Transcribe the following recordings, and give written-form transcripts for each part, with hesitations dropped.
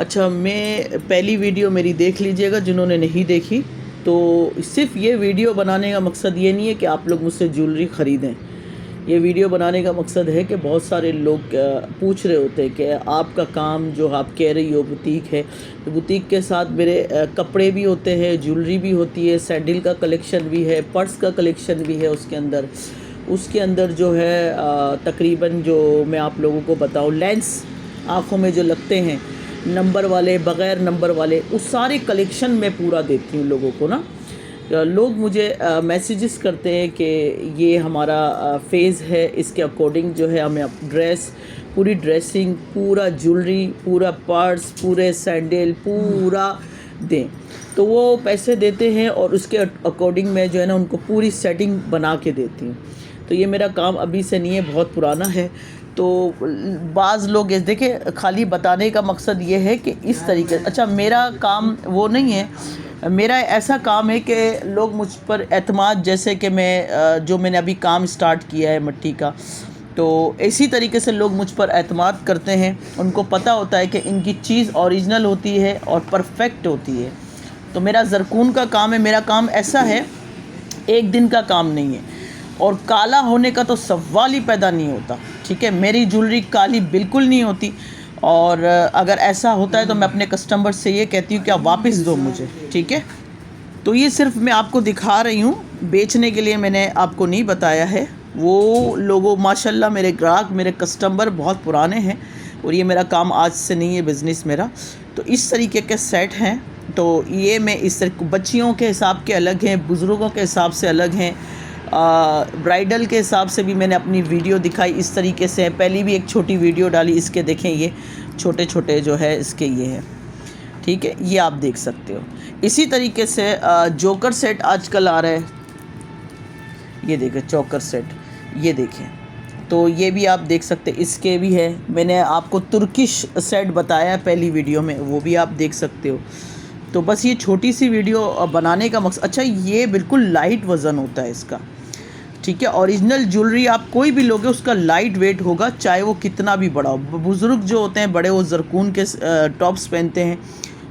अच्छा, मैं पहली वीडियो मेरी देख लीजिएगा जिन्होंने नहीं देखी। तो सिर्फ ये वीडियो बनाने का मकसद ये नहीं है कि आप लोग मुझसे ज्वेलरी ख़रीदें। ये वीडियो बनाने का मकसद है कि बहुत सारे लोग पूछ रहे होते हैं कि आपका काम जो आप कह रही हो बुटीक है, तो बुटीक के साथ मेरे कपड़े भी होते हैं, ज्वेलरी भी होती है, सैंडल का कलेक्शन भी है, पर्स का कलेक्शन भी है। उसके अंदर जो है तकरीबन जो मैं आप लोगों को बताऊं, लेंस आँखों में जो लगते हैं, नंबर वाले, बग़ैर नंबर वाले, उस सारे कलेक्शन मैं पूरा देती हूँ लोगों को ना। लोग मुझे मैसेजेस करते हैं कि ये हमारा फेज़ है, इसके अकॉर्डिंग जो है हमें ड्रेस, पूरी ड्रेसिंग, पूरा ज्वेलरी, पूरा पर्स, पूरे सैंडल पूरा दें। तो वो पैसे देते हैं और उसके अकॉर्डिंग मैं जो है ना उनको पूरी सेटिंग बना के देती हूँ। तो ये मेरा काम अभी से नहीं है, बहुत पुराना है। तो बाज़ लोग ये देखिए, खाली बताने का मकसद ये है कि इस तरीके, अच्छा मेरा काम वो नहीं है, मेरा ऐसा काम है कि लोग मुझ पर एतमाद, जैसे कि मैं जो मैंने अभी काम स्टार्ट किया है मट्टी का, तो इसी तरीके से लोग मुझ पर एतमाद करते हैं। उनको पता होता है कि इनकी चीज़ ओरिजिनल होती है और परफेक्ट होती है। तो मेरा ज़रकून का काम है, मेरा काम ऐसा है, एक दिन का काम नहीं है, और काला होने का तो सवाल ही पैदा नहीं होता। ठीक है, मेरी ज्वेलरी काली बिल्कुल नहीं होती, और अगर ऐसा होता है तो मैं अपने कस्टमर से ये कहती हूँ कि आप वापस दो मुझे। ठीक है, तो ये सिर्फ मैं आपको दिखा रही हूँ, बेचने के लिए मैंने आपको नहीं बताया है। वो लोगों, माशाल्लाह मेरे ग्राहक, मेरे कस्टमर बहुत पुराने हैं, और ये मेरा काम आज से नहीं है, बिज़नेस मेरा। तो इस तरीके के सेट हैं। तो ये मैं इस तरह, बच्चियों के हिसाब के अलग हैं, बुज़ुर्गों के हिसाब से अलग हैं, ब्राइडल के हिसाब से भी मैंने अपनी वीडियो दिखाई इस तरीके से है। पहली भी एक छोटी वीडियो डाली, इसके देखें, ये छोटे छोटे जो है इसके ये है। ठीक है, ये आप देख सकते हो। इसी तरीके से जोकर सेट आजकल आ रहा है, ये देखें चोकर सेट, ये देखें। तो ये भी आप देख सकते हैं, इसके भी है। मैंने आपको तुर्किश सेट बताया पहली वीडियो में, वो भी आप देख सकते हो। तो बस ये छोटी सी वीडियो बनाने का मकसद, अच्छा ये बिल्कुल लाइट वज़न होता है इसका। ठीक है, ओरिजिनल ज्वेलरी आप कोई भी लोगे उसका लाइट वेट होगा, चाहे वो कितना भी बड़ा हो। बुज़ुर्ग जो होते हैं बड़े, वो ज़रकून के टॉप्स पहनते हैं,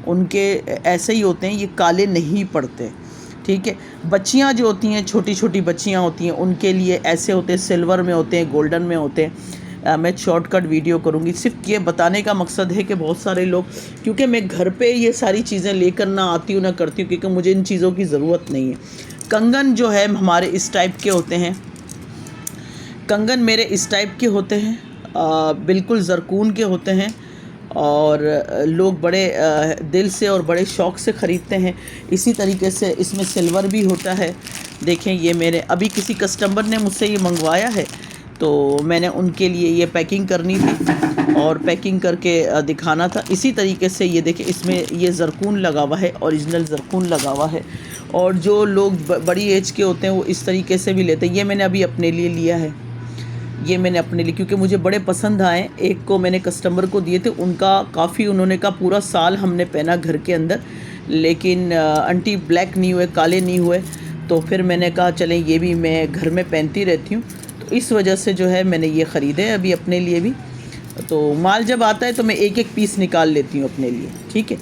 उनके ऐसे ही होते हैं, ये काले नहीं पड़ते। ठीक है, बच्चियां जो होती हैं, छोटी छोटी बच्चियां होती हैं, उनके लिए ऐसे होते हैं, सिल्वर में होते हैं, गोल्डन में होते हैं। मैं शॉर्टकट वीडियो करूंगी। सिर्फ ये बताने का मकसद है कि बहुत सारे लोग, क्योंकि मैं घर पे ये सारी चीज़ें लेकर ना आती हूँ ना करती हूँ, क्योंकि मुझे इन चीज़ों की ज़रूरत नहीं है। कंगन जो है हमारे इस टाइप के होते हैं, कंगन मेरे इस टाइप के होते हैं, बिल्कुल ज़रकून के होते हैं, और लोग बड़े दिल से और बड़े शौक़ से ख़रीदते हैं। इसी तरीके से इसमें सिल्वर भी होता है। देखें, ये मेरे अभी किसी कस्टमर ने मुझसे ये मंगवाया है, तो मैंने उनके लिए ये पैकिंग करनी थी और पैकिंग करके दिखाना था। इसी तरीके से ये देखें, इसमें ये ज़रकून लगा हुआ है, ओरिजिनल ज़रकून लगा हुआ है। और जो लोग बड़ी एज के होते हैं वो इस तरीके से भी लेते हैं। ये मैंने अभी अपने लिए लिया है, ये मैंने अपने लिए, क्योंकि मुझे बड़े पसंद आए। एक को मैंने कस्टमर को दिए थे, उनका काफ़ी, उन्होंने कहा पूरा साल हमने पहना घर के अंदर, लेकिन आंटी ब्लैक नहीं हुए, काले नहीं हुए। तो फिर मैंने कहा चलें, ये भी मैं घर में पहनती रहती हूँ, तो इस वजह से जो है मैंने ये ख़रीदे अभी अपने लिए भी। तो माल जब आता है तो मैं एक एक पीस निकाल लेती हूँ अपने लिए। ठीक है,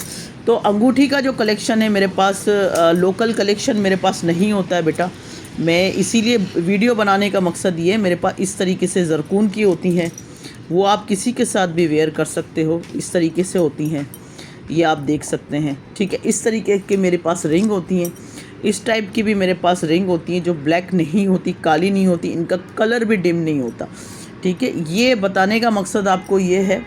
तो अंगूठी का जो कलेक्शन है मेरे पास, लोकल कलेक्शन मेरे पास नहीं होता है बेटा। मैं इसीलिए वीडियो बनाने का मकसद ये है, मेरे पास इस तरीके से ज़रकून की होती हैं, वो आप किसी के साथ भी वेयर कर सकते हो, इस तरीके से होती हैं, ये आप देख सकते हैं। ठीक है, इस तरीके के मेरे पास रिंग होती हैं, इस टाइप की भी मेरे पास रिंग होती हैं, जो ब्लैक नहीं होती, काली नहीं होती, इनका कलर भी डिम नहीं होता। ठीक है, ये बताने का मकसद आपको ये है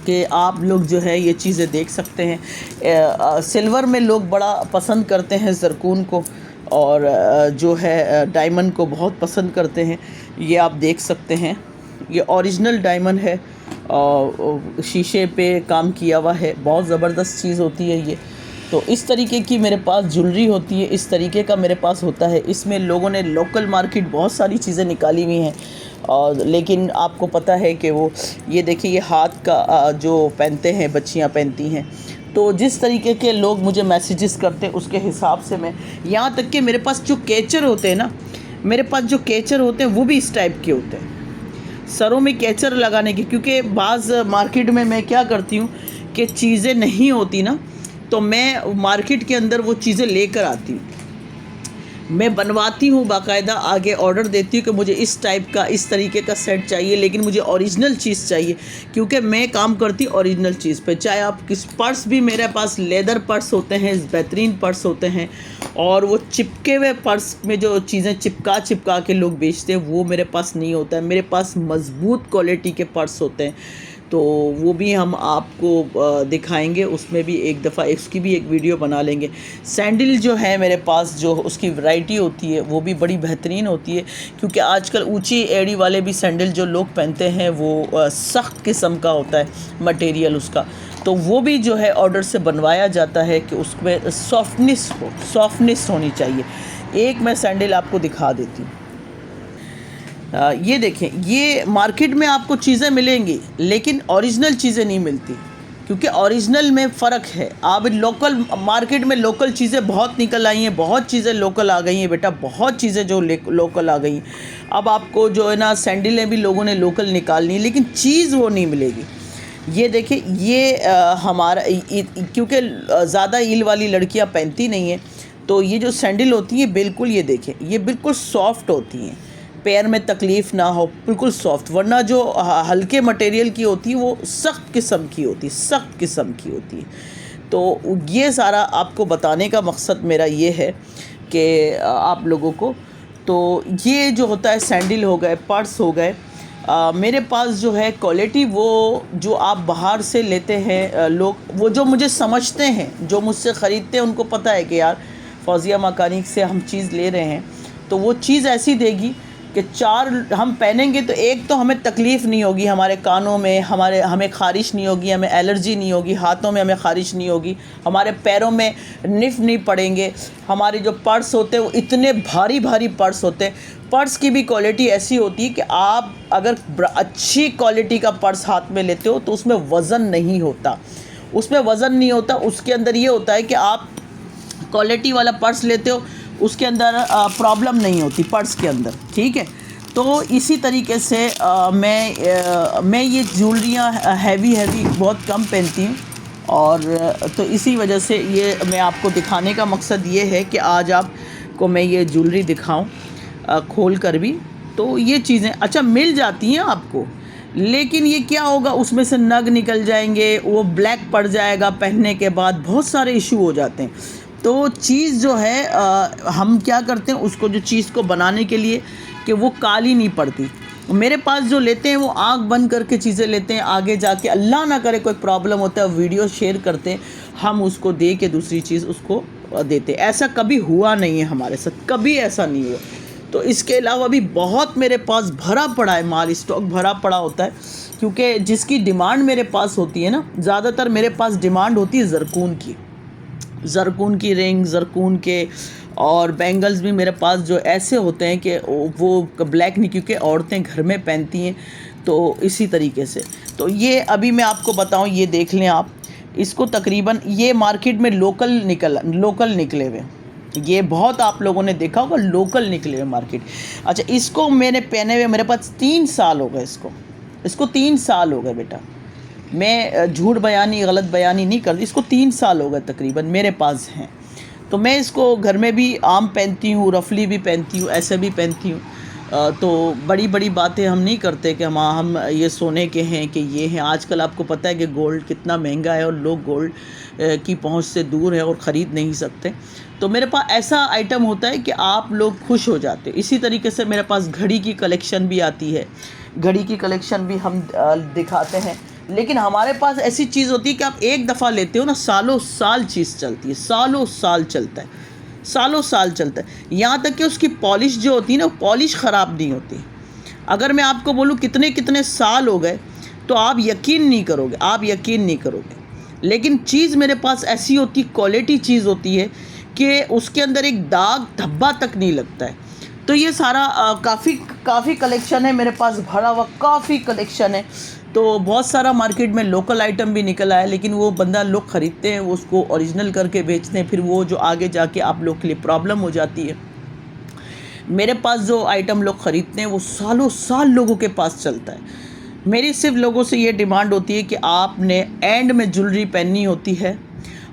कि आप लोग जो है ये चीज़ें देख सकते हैं। सिल्वर में लोग बड़ा पसंद करते हैं ज़रकून को, और जो है डायमंड को बहुत पसंद करते हैं। ये आप देख सकते हैं, ये ओरिजिनल डायमंड है, और शीशे पे काम किया हुआ है, बहुत ज़बरदस्त चीज़ होती है ये। तो इस तरीके की मेरे पास ज्वेलरी होती है, इस तरीके का मेरे पास होता है। इसमें लोगों ने लोकल मार्केट बहुत सारी चीज़ें निकाली हुई हैं, और लेकिन आपको पता है कि वो, ये देखिए, ये हाथ का जो पहनते हैं, बच्चियां पहनती हैं। तो जिस तरीके के लोग मुझे मैसेजेस करते हैं उसके हिसाब से मैं, यहाँ तक कि मेरे पास जो कैचर होते हैं ना, मेरे पास जो कैचर होते हैं वो भी इस टाइप के होते हैं, सरों में कैचर लगाने की। क्योंकि बाज़ मार्केट में मैं क्या करती हूँ कि चीज़ें नहीं होती ना, तो मैं मार्केट के अंदर वो चीज़ें लेकर आती हूँ, मैं बनवाती हूँ बाकायदा, आगे ऑर्डर देती हूँ कि मुझे इस टाइप का, इस तरीके का सेट चाहिए, लेकिन मुझे ओरिजिनल चीज़ चाहिए, क्योंकि मैं काम करती ओरिजिनल चीज़ पे। चाहे आप किस पर्स भी, मेरे पास लेदर पर्स होते हैं, बेहतरीन पर्स होते हैं, और वो चिपके हुए पर्स में जो चीज़ें चिपका के लोग बेचते हैं वो मेरे पास नहीं होता है। मेरे पास मज़बूत क्वालिटी के पर्स होते हैं, तो वो भी हम आपको दिखाएंगे, उसमें भी एक दफ़ा इसकी भी एक वीडियो बना लेंगे। सैंडल जो है मेरे पास, जो उसकी वैरायटी होती है वो भी बड़ी बेहतरीन होती है, क्योंकि आजकल ऊंची एड़ी वाले भी सैंडल जो लोग पहनते हैं वो सख्त किस्म का होता है मटेरियल उसका, तो वो भी जो है ऑर्डर से बनवाया जाता है कि उसमें सॉफ्टनेस होनी चाहिए। एक मैं सैंडल आपको दिखा देती हूँ। ये देखें, ये मार्केट में आपको चीज़ें मिलेंगी लेकिन ओरिजिनल चीज़ें नहीं मिलती, क्योंकि ओरिजिनल में फ़र्क है। आप लोकल मार्केट में लोकल चीज़ें बहुत निकल आई हैं, बहुत चीज़ें लोकल आ गई हैं बेटा, बहुत चीज़ें जो लोकल आ गई हैं। अब आपको जो है ना सैंडलें भी लोगों ने लोकल निकालनी है, लेकिन चीज़ वो नहीं मिलेगी। ये देखिए, ये हमारा क्योंकि ज़्यादा हील वाली लड़कियां पहनती नहीं हैं, तो ये जो सैंडल होती हैं बिल्कुल, ये देखें, ये बिल्कुल सॉफ्ट होती हैं, पैर में तकलीफ़ ना हो, बिल्कुल सॉफ्ट। वरना जो हल्के मटेरियल की होती है वो सख्त किस्म की होती है, सख्त किस्म की होती है। तो ये सारा आपको बताने का मकसद मेरा ये है कि आप लोगों को, तो ये जो होता है सैंडल हो गए, पर्स हो गए, मेरे पास जो है क्वालिटी, वो जो आप बाहर से लेते हैं लोग, वो जो मुझे समझते हैं, जो मुझसे ख़रीदते हैं, उनको पता है कि यार फौजिया मकानिक से हम चीज़ ले रहे हैं, तो वो चीज़ ऐसी देगी कि 4 हम पहनेंगे तो एक तो हमें तकलीफ़ नहीं होगी, हमारे कानों में हमें ख़ारिश नहीं होगी, हमें एलर्जी नहीं होगी, हाथों में हमें ख़ारिश नहीं होगी, हमारे पैरों में निफ नहीं पड़ेंगे। हमारे जो पर्स होते हैं वो इतने भारी भारी पर्स होते हैं। पर्स की भी क्वालिटी ऐसी होती है कि आप अगर अच्छी क्वालिटी का पर्स हाथ में लेते हो तो उसमें वज़न नहीं होता, उसमें वज़न नहीं होता। उसके अंदर ये होता है कि आप क्वालिटी वाला पर्स लेते हो, उसके अंदर प्रॉब्लम नहीं होती पर्स के अंदर, ठीक है। तो इसी तरीके से मैं ये ज्वेलरियाँ हैवी बहुत कम पहनती हूँ, और तो इसी वजह से ये मैं आपको दिखाने का मकसद ये है कि आज आपको मैं ये ज्वेलरी दिखाऊं खोल कर भी। तो ये चीज़ें अच्छा मिल जाती हैं आपको, लेकिन ये क्या होगा, उसमें से नग निकल जाएंगे, वो ब्लैक पड़ जाएगा, पहनने के बाद बहुत सारे इशू हो जाते हैं। तो चीज़ जो है हम क्या करते हैं, उसको जो चीज़ को बनाने के लिए कि वो काली नहीं पड़ती। मेरे पास जो लेते हैं वो आंख बंद करके चीज़ें लेते हैं, आगे जाके अल्लाह ना करे कोई प्रॉब्लम होता है, वीडियो शेयर करते हैं, हम उसको दे के दूसरी चीज़ उसको देते। ऐसा कभी हुआ नहीं है हमारे साथ, कभी ऐसा नहीं हुआ। तो इसके अलावा भी बहुत मेरे पास भरा पड़ा है माल, स्टॉक भरा पड़ा होता है, क्योंकि जिसकी डिमांड मेरे पास होती है ना, ज़्यादातर मेरे पास डिमांड होती है ज़रकून की रिंग, ज़रकून के, और बैंगल्स भी मेरे पास जो ऐसे होते हैं कि वो ब्लैक नहीं, क्योंकि औरतें घर में पहनती हैं, तो इसी तरीके से। तो ये अभी मैं आपको बताऊं, ये देख लें आप इसको, तकरीबन ये मार्केट में लोकल निकले हुए, ये बहुत आप लोगों ने देखा होगा, लोकल निकले हुए मार्केट। अच्छा, इसको मैंने पहने हुए मेरे पास 3 साल हो गए, इसको 3 साल हो गए बेटा, मैं झूठ बयानी गलत बयानी नहीं करती, इसको 3 साल हो गए तकरीबन मेरे पास हैं। तो मैं इसको घर में भी आम पहनती हूँ, रफली भी पहनती हूँ, ऐसे भी पहनती हूँ। तो बड़ी बड़ी बातें हम नहीं करते कि हम ये सोने के हैं कि ये हैं। आजकल आपको पता है कि गोल्ड कितना महंगा है और लोग गोल्ड की पहुंच से दूर है और ख़रीद नहीं सकते। तो मेरे पास ऐसा आइटम होता है कि आप लोग खुश हो जाते हैं। इसी तरीके से मेरे पास घड़ी की कलेक्शन भी आती है, घड़ी की कलेक्शन भी हम दिखाते हैं। लेकिन हमारे पास ऐसी चीज़ होती है कि आप एक दफ़ा लेते हो ना, सालों साल चीज़ चलती है, सालों साल चलता है, सालों साल चलता है। यहाँ तक कि उसकी पॉलिश जो होती है ना, पॉलिश ख़राब नहीं होती। अगर मैं आपको बोलूँ कितने कितने साल हो गए तो आप यकीन नहीं करोगे, लेकिन चीज़ मेरे पास ऐसी होती, क्वालिटी चीज़ होती है कि उसके अंदर एक दाग धब्बा तक नहीं लगता है। तो ये सारा काफ़ी कलेक्शन है मेरे पास, भरा हुआ काफ़ी कलेक्शन है। तो बहुत सारा मार्केट में लोकल आइटम भी निकल आया, लेकिन वो बंदा लोग ख़रीदते हैं, वो उसको ओरिजिनल करके बेचते हैं, फिर वो जो आगे जाके आप लोग के लिए प्रॉब्लम हो जाती है। मेरे पास जो आइटम लोग ख़रीदते हैं वो सालों साल लोगों के पास चलता है। मेरी सिर्फ लोगों से ये डिमांड होती है कि आपने एंड में ज्वेलरी पहननी होती है,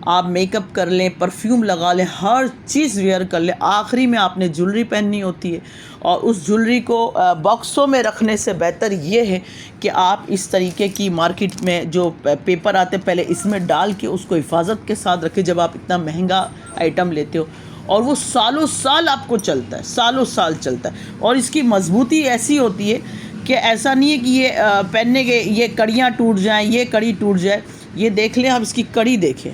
आप मेकअप कर लें, परफ्यूम लगा लें, हर चीज़ वेयर कर लें, आखिरी में आपने ज्वेलरी पहननी होती है। और उस ज्वेलरी को बॉक्सों में रखने से बेहतर ये है कि आप इस तरीके की मार्केट में जो पेपर आते हैं पहले इसमें डाल के उसको हिफाजत के साथ रखें जब आप इतना महंगा आइटम लेते हो, और वो सालों साल आपको चलता है, सालों साल चलता है। और इसकी मजबूती ऐसी होती है कि ऐसा नहीं है कि ये पहनने के ये कड़ियाँ टूट जाएं, ये कड़ी टूट जाए। ये देख लें आप, इसकी कड़ी देखें,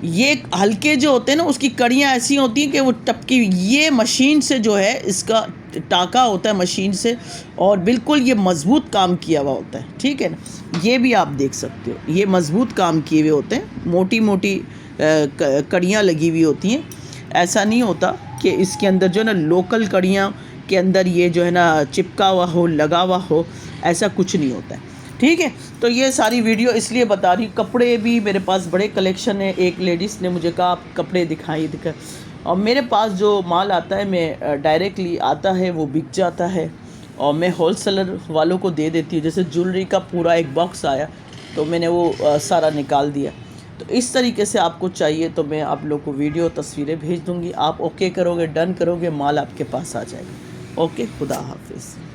ये हल्के जो होते हैं ना उसकी कड़ियाँ ऐसी होती हैं कि वो टपकी। ये मशीन से जो है इसका टाका होता है मशीन से, और बिल्कुल ये मज़बूत काम किया हुआ होता है, ठीक है ना। ये भी आप देख सकते हो, ये मज़बूत काम किए हुए होते हैं, मोटी मोटी कड़ियाँ लगी हुई होती हैं। ऐसा नहीं होता कि इसके अंदर जो है ना लोकल कड़ियाँ के अंदर ये जो है ना चिपका हुआ हो, लगा हुआ हो, ऐसा कुछ नहीं होता है, ठीक है। तो ये सारी वीडियो इसलिए बता रही हूँ। कपड़े भी मेरे पास बड़े कलेक्शन है। एक लेडीज़ ने मुझे कहा आप कपड़े दिखा, और मेरे पास जो माल आता है मैं डायरेक्टली आता है वो बिक जाता है, और मैं होलसेलर वालों को दे देती हूँ। जैसे ज्वेलरी का पूरा एक बॉक्स आया तो मैंने वो सारा निकाल दिया। तो इस तरीके से आपको चाहिए तो मैं आप लोग को वीडियो तस्वीरें भेज दूँगी, आप ओके करोगे, डन करोगे, माल आपके पास आ जाएगा। ओके, खुदा हाफिज़।